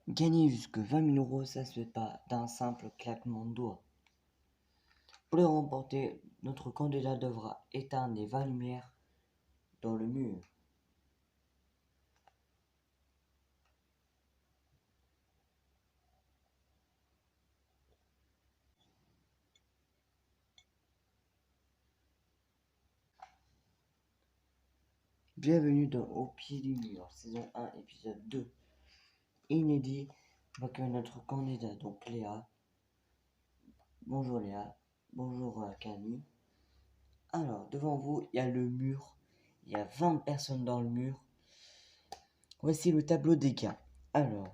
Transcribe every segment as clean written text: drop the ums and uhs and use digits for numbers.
Gagner jusque 20 000 euros, ça se fait pas d'un simple claquement de doigts. Pour le remporter, notre candidat devra éteindre les 20 lumières dans le mur. Bienvenue dans Au pied du mur, saison 1, épisode 2. Inédit, avec notre candidat, donc Léa. Bonjour Léa, bonjour Camille. Alors, devant vous, il y a le mur. Il y a 20 personnes dans le mur. Voici le tableau des cas. Alors,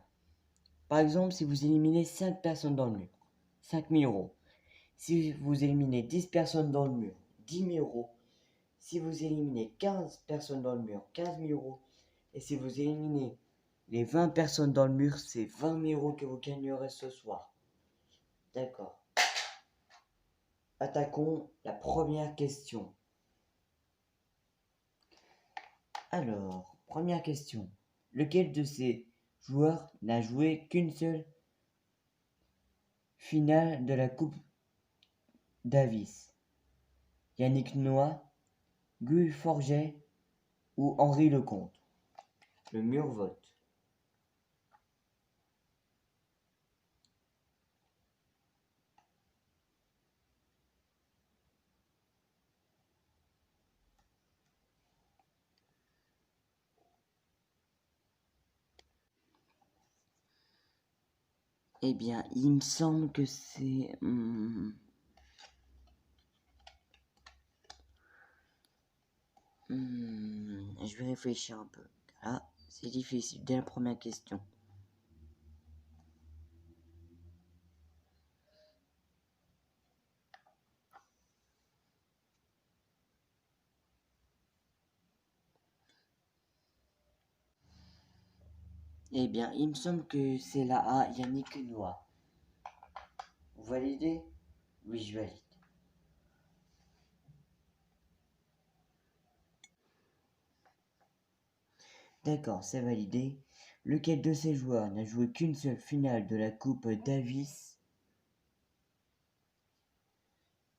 par exemple, si vous éliminez 5 personnes dans le mur, 5 000 euros. Si vous éliminez 10 personnes dans le mur, 10 000 euros. Si vous éliminez 15 personnes dans le mur, 15 000 euros. Et si vous éliminez les 20 personnes dans le mur, c'est 20 000 euros que vous gagnerez ce soir. D'accord. Attaquons la première question. Alors, première question. Lequel de ces joueurs n'a joué qu'une seule finale de la Coupe Davis? Yannick Noah, Guy Forget ou Henri Lecomte? Le mur vote. Eh bien, il me semble que c'est... je vais réfléchir un peu. Là, c'est difficile dès la première question. Eh bien, il me semble que c'est la A, Yannick Noah. Vous validez? Oui, je valide. D'accord, c'est validé. Lequel de ces joueurs n'a joué qu'une seule finale de la Coupe Davis?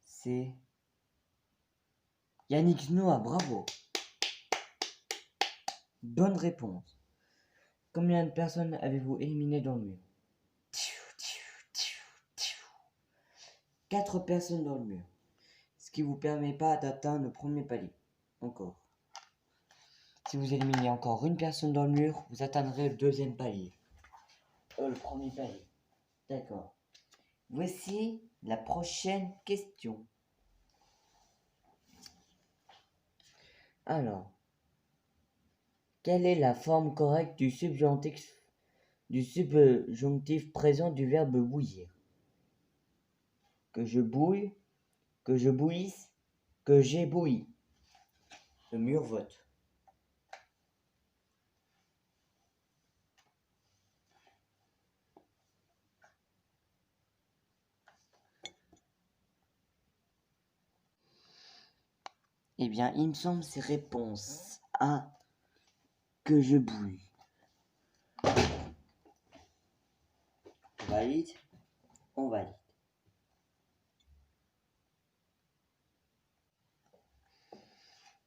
C'est Yannick Noah, bravo. Bonne réponse. Combien de personnes avez-vous éliminé dans le mur? 4 personnes dans le mur. Ce qui vous permet pas d'atteindre le premier palier. Encore. Si vous éliminez encore une personne dans le mur, vous atteindrez le deuxième palier. Le premier palier. D'accord. Voici la prochaine question. Alors, quelle est la forme correcte du subjonctif présent du verbe bouillir? Que je bouille, que je bouillisse, que j'ai bouilli. Le mur vote. Eh bien, il me semble c'est réponse A, que je bouille. On valide? On valide.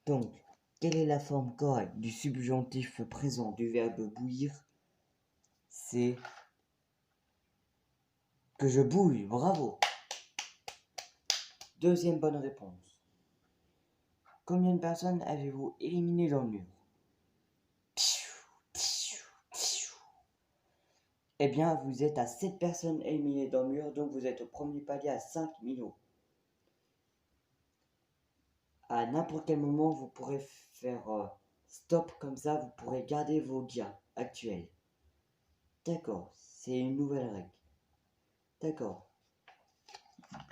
Donc, quelle est la forme correcte du subjonctif présent du verbe bouillir? C'est que je bouille, bravo. Deuxième bonne réponse. Combien de personnes avez-vous éliminé dans le mur? Eh bien, vous êtes à 7 personnes éliminées dans le mur, donc vous êtes au premier palier à 5 000 euros. À n'importe quel moment, vous pourrez faire stop, comme ça, vous pourrez garder vos gains actuels. D'accord, c'est une nouvelle règle. D'accord.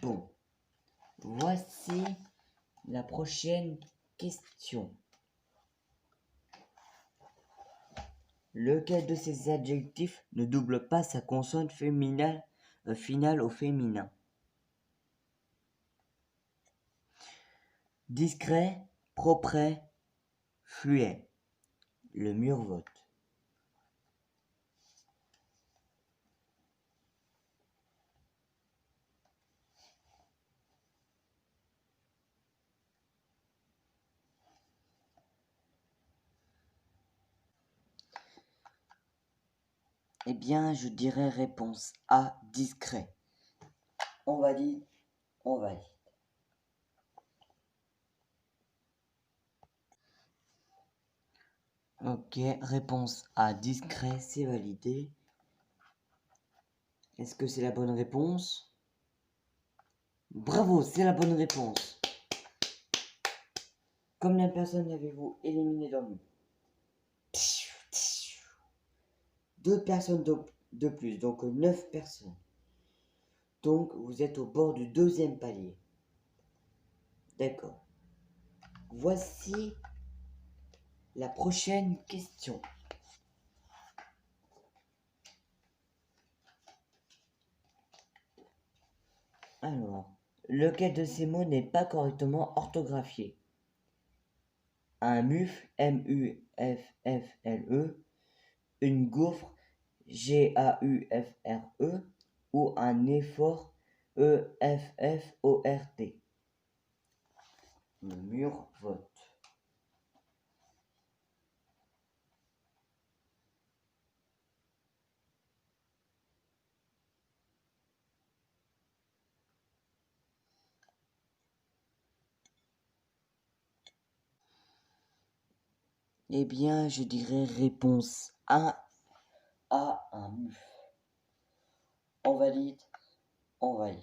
Bon, voici la prochaine question. Lequel de ces adjectifs ne double pas sa consonne finale au féminin? Discret, propre, fluet. Le mur vote. Eh bien, je dirais réponse A, discret. On valide, on valide. Ok, réponse A, discret, c'est validé. Est-ce que c'est la bonne réponse? Bravo, c'est la bonne réponse. Combien de personnes avez-vous éliminé dans le mur? 2 personnes de plus, donc 9 personnes. Donc vous êtes au bord du deuxième palier. D'accord. Voici la prochaine question. Alors, lequel de ces mots n'est pas correctement orthographié? Un mufle, M-U-F-F-L-E, une gaufre, G-A-U-F-R-E, ou un effort, E-F-F-O-R-T. Le mur vote. Eh bien, je dirais réponse A à un mufle. On valide, on valide.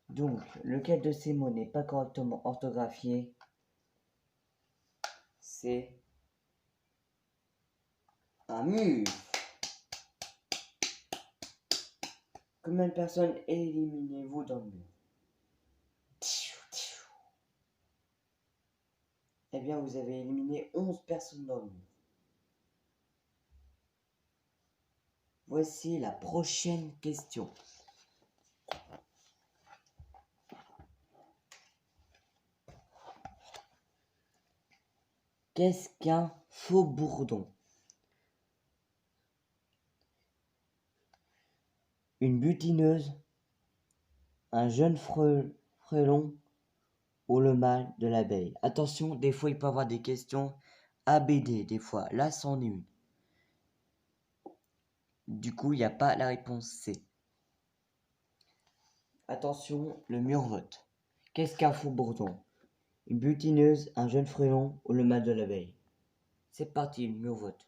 Donc, lequel de ces mots n'est pas correctement orthographié? C'est un mur. Combien de personnes éliminez-vous dans le mur? Eh bien, vous avez éliminé 11 personnes dans le mur. Voici la prochaine question. Qu'est-ce qu'un faux bourdon? Une butineuse, un jeune frelon ou le mâle de l'abeille? Attention, des fois il peut y avoir des questions ABD, des fois. Là, c'en est une. Du coup, il n'y a pas la réponse C. Attention, le mur vote. Qu'est-ce qu'un faux bourdon? Une butineuse, un jeune frelon ou le mâle de l'abeille? C'est parti, le mur vote.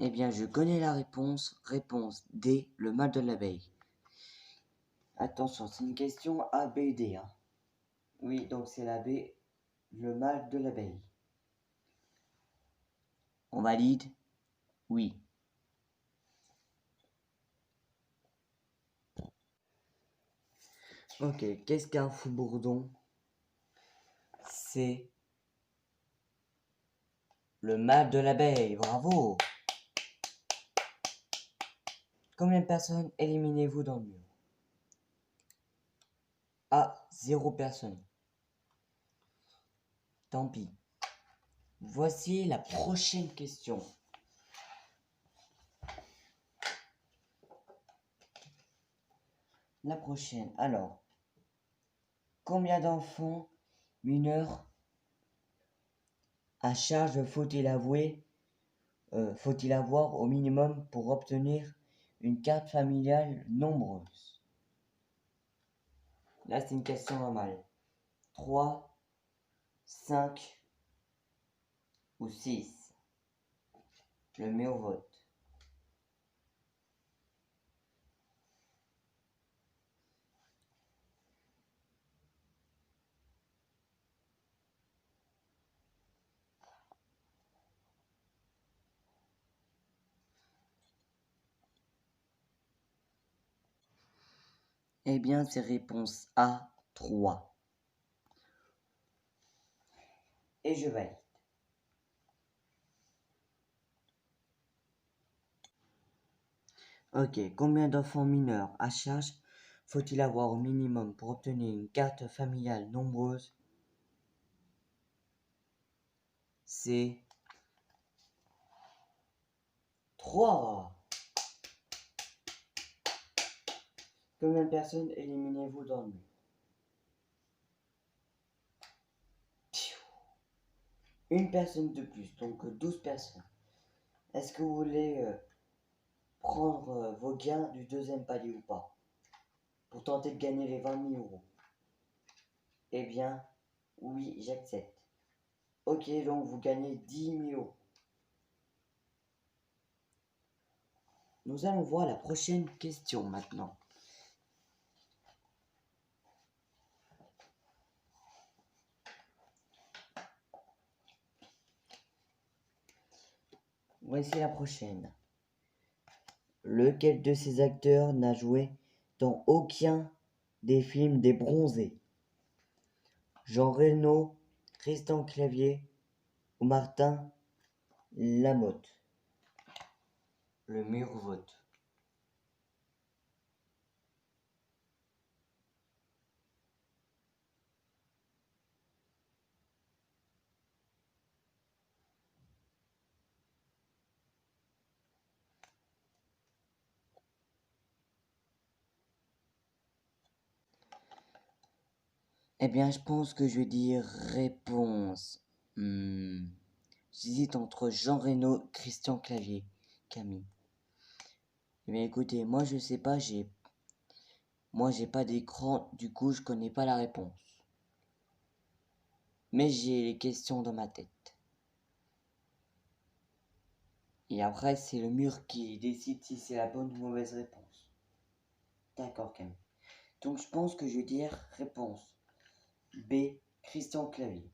Eh bien, je connais la réponse. Réponse D, le mâle de l'abeille. Attention, c'est une question A, B, D. Hein. Oui, donc c'est la B, le mâle de l'abeille. On valide? Oui. Ok, qu'est-ce qu'un faux bourdon? C'est le mâle de l'abeille. Bravo! Combien de personnes éliminez-vous dans le mur? Ah, 0 personne. Tant pis. Voici la prochaine question. La prochaine. Alors, combien d'enfants mineurs à charge faut-il avoir au minimum pour obtenir une carte familiale nombreuse? Là, c'est une question normale. 3, 5 ou 6? Le mets au vote. Eh bien, c'est réponse A, 3. Et je valide. Ok, combien d'enfants mineurs à charge faut-il avoir au minimum pour obtenir une carte familiale nombreuse? C'est 3. Combien de personnes éliminez-vous dans le mur? Une personne de plus, donc 12 personnes. Est-ce que vous voulez prendre vos gains du deuxième palier ou pas? Pour tenter de gagner les 20 000 euros. Eh bien, oui, j'accepte. Ok, donc vous gagnez 10 000 euros. Nous allons voir la prochaine question maintenant. Voici la prochaine. Lequel de ces acteurs n'a joué dans aucun des films des Bronzés? Jean Reno, Christian Clavier ou Martin Lamotte? Le mur vote. Eh bien, je pense que je vais dire réponse. J'hésite entre Jean Reno, Christian Clavier, Camille. Eh bien, écoutez, moi je sais pas, j'ai pas d'écran, du coup je connais pas la réponse. Mais j'ai les questions dans ma tête. Et après, c'est le mur qui décide si c'est la bonne ou mauvaise réponse. D'accord, Camille. Donc je pense que je vais dire réponse B, Christian Clavier.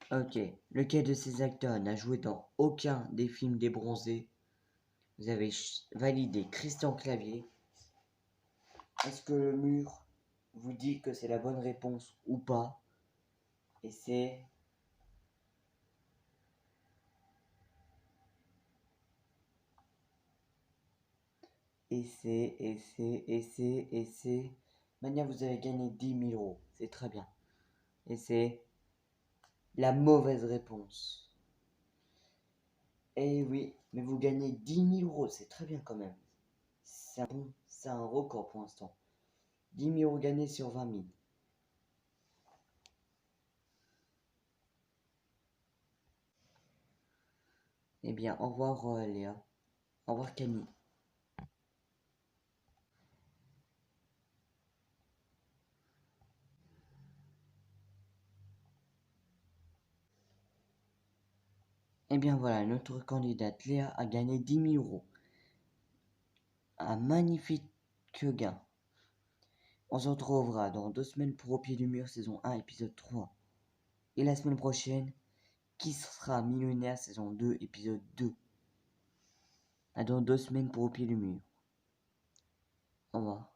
Ok, lequel de ces acteurs n'a joué dans aucun des films des Bronzés? Vous avez validé Christian Clavier. Est-ce que le mur vous dit que c'est la bonne réponse ou pas? Et c'est... Et c'est... Mania, vous avez gagné 10 000 euros. C'est très bien. Et c'est la mauvaise réponse. Eh oui, mais vous gagnez 10 000 euros. C'est très bien quand même. C'est un record pour l'instant. 10 000 euros gagnés sur 20 000. Eh bien, au revoir Léa. Au revoir Camille. Eh bien voilà, notre candidate Léa a gagné 10 000 euros. Un magnifique gain. On se retrouvera dans 2 semaines pour Au pied du mur saison 1 épisode 3. Et la semaine prochaine, qui sera millionnaire saison 2 épisode 2. À dans 2 semaines pour Au pied du mur. Au revoir.